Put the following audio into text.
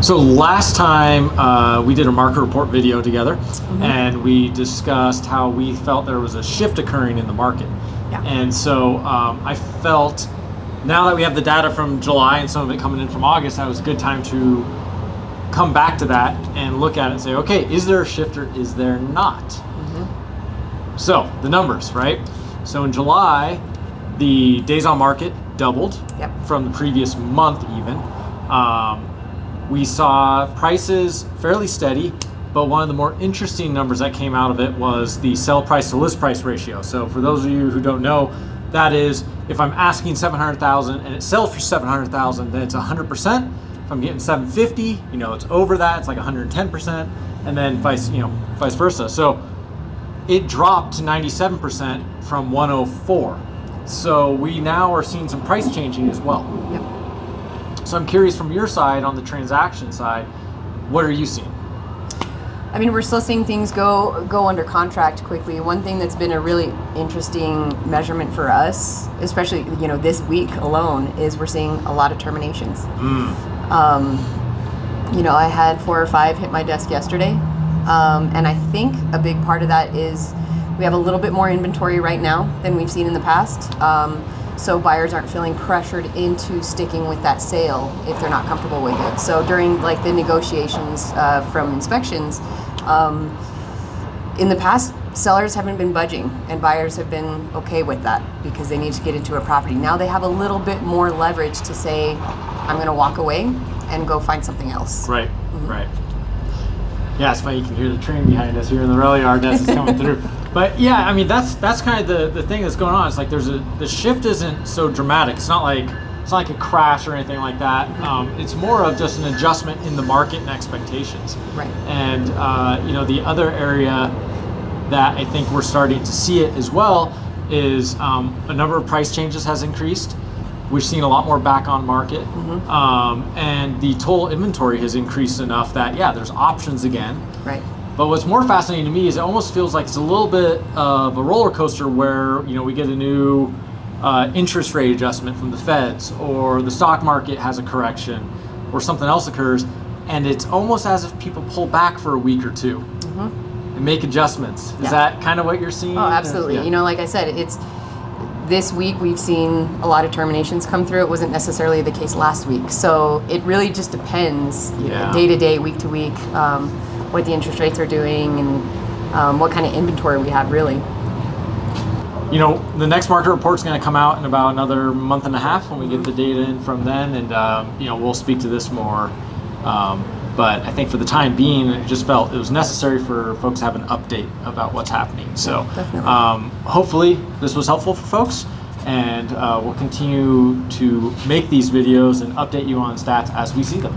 So last time we did a market report video together, and we discussed how we felt there was a shift occurring in the market. Yeah. And so I felt now that we have the data from July and some of it coming in from August, that was a good time to come back to that and look at it and say, okay, is there a shift or is there not? So the numbers, right? So in July, the days on market doubled from the previous month even. We saw prices fairly steady, but one of the more interesting numbers that came out of it was the sell price to list price ratio. So for those of you who don't know, that is if I'm asking 700,000 and it sells for 700,000, then it's 100%. If I'm getting 750, it's over that, it's like 110%, and then vice versa. So it dropped to 97% from 104. So we now are seeing some price changing as well. So I'm curious from your side, on the transaction side, what are you seeing? I mean, we're still seeing things go under contract quickly. One thing that's been a really interesting measurement for us, especially this week alone, is we're seeing a lot of terminations. I had 4 or 5 hit my desk yesterday, and I think a big part of that is we have a little bit more inventory right now than we've seen in the past. So buyers aren't feeling pressured into sticking with that sale if they're not comfortable with it. So during the negotiations from inspections, in the past, sellers haven't been budging and buyers have been okay with that because they need to get into a property. Now they have a little bit more leverage to say, I'm going to walk away and go find something else. Right, right. Yeah, it's funny, you can hear the train behind us here in the rail yard as it's coming through. But yeah, I mean, that's kind of the thing that's going on. It's like the shift isn't so dramatic. It's not like a crash or anything like that. It's more of just an adjustment in the market and expectations. Right. And the other area that I think we're starting to see it as well is a number of price changes has increased. We've seen a lot more back on market, and the total inventory has increased enough that there's options again. Right. But what's more fascinating to me is it almost feels like it's a little bit of a roller coaster where we get a new interest rate adjustment from the feds, or the stock market has a correction, or something else occurs, and it's almost as if people pull back for a week or two and make adjustments. Is that kind of what you're seeing? Oh, absolutely. Like I said, it's this week we've seen a lot of terminations come through. It wasn't necessarily the case last week. So it really just depends day to day, week to week, what the interest rates are doing and what kind of inventory we have, really. The next market report's going to come out in about another month and a half when we get the data in from then, and we'll speak to this more. But I think for the time being, it just felt it was necessary for folks to have an update about what's happening. So hopefully this was helpful for folks, and we'll continue to make these videos and update you on stats as we see them.